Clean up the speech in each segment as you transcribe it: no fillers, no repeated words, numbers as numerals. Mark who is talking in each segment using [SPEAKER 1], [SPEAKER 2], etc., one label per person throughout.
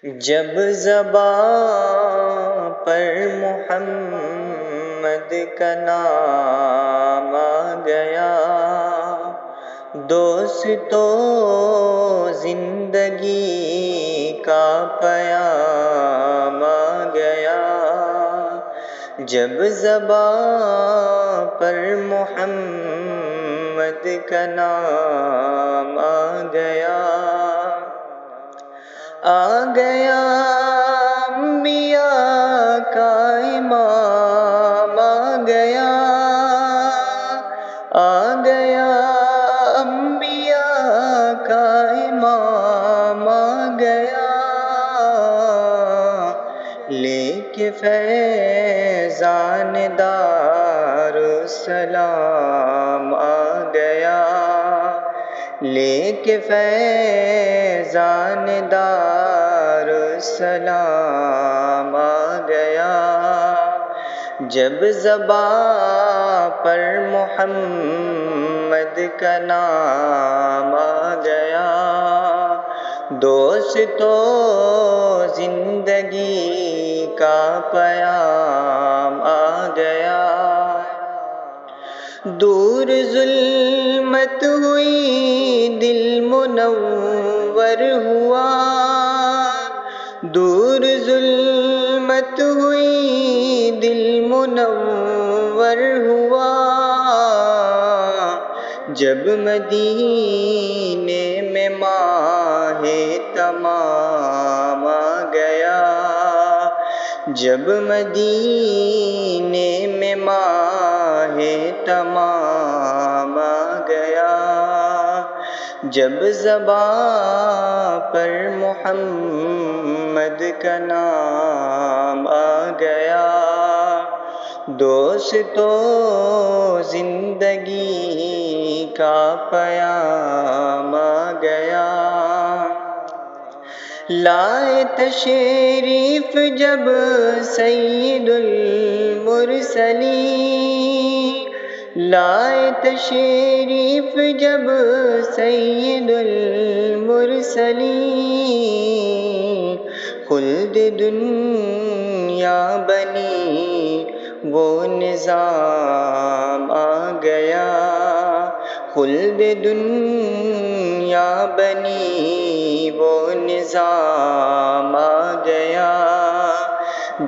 [SPEAKER 1] جب زباں پر محمد کا نام آ گیا، دوستو زندگی کا پیام آ گیا۔ جب زباں پر محمد کا نام آ گیا، آ گیا انبیاء کا امام، آ گیا انبیاء کا امام، آ گیا لے کے فیضان دارالسلام، آ گیا لے کے فیضان دارالسلام، آ گیا۔ جب زباں پر محمد کا نام آ گیا، دوستو زندگی کا پیام آ گیا۔ دور ظلمت ہوئی دل منور ہوا، دور ظلمت ہوئی دل منور ہوا، جب مدینے میں ماہ تمام آ گیا، جب مدینے میں ماہ تمام آ گیا۔ جب زباں پر محمد کا نام آ گیا، دوستو زندگی کا پیام آ گیا۔ لائے تشریف جب سید المرسلین، لائے تشریف جب سید المرسلین، خلد دنیا بنی وہ نظام آ گیا، خلد دنیا بنی وہ نظام آ گیا۔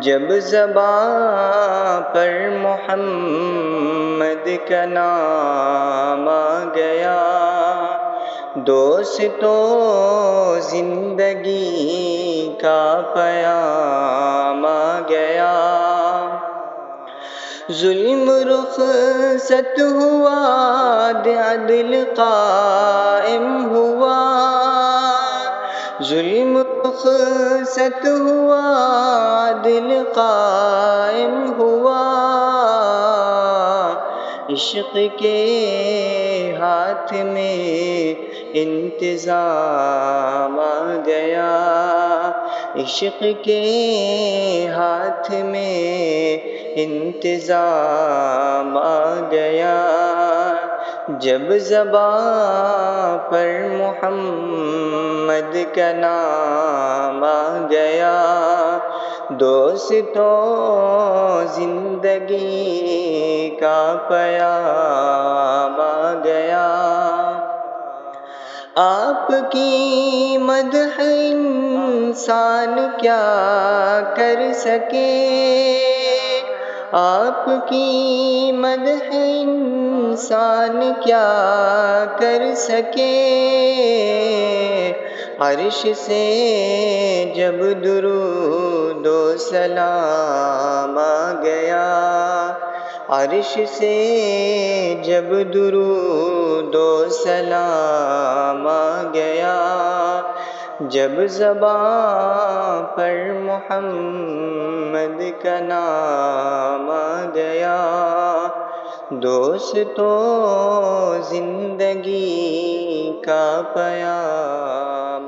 [SPEAKER 1] جب زباں پر محمد کا نام آ گیا، دوستو زندگی کا پیام آ گیا۔ ظلم رخصت ہوا، عدل قائم ہوا، ظلم رخصت ہوا، عدل قائم ہوا، عشق کے ہاتھ میں انتظام آ گیا، عشق کے ہاتھ میں انتظام آ گیا۔ جب زباں پر محمد کا نام آ گیا، دوستو زندگی کا پیام آ گیا۔ آپ کی مدح انسان کیا کر سکے، آپ کی مدح انسان کیا کر سکے، عرش سے جب درود و سلام آ گیا، عرش سے جب درود و سلام آ گیا۔ جب زباں پر محمد کا نام آ گیا، دوستو زندگی کا پیام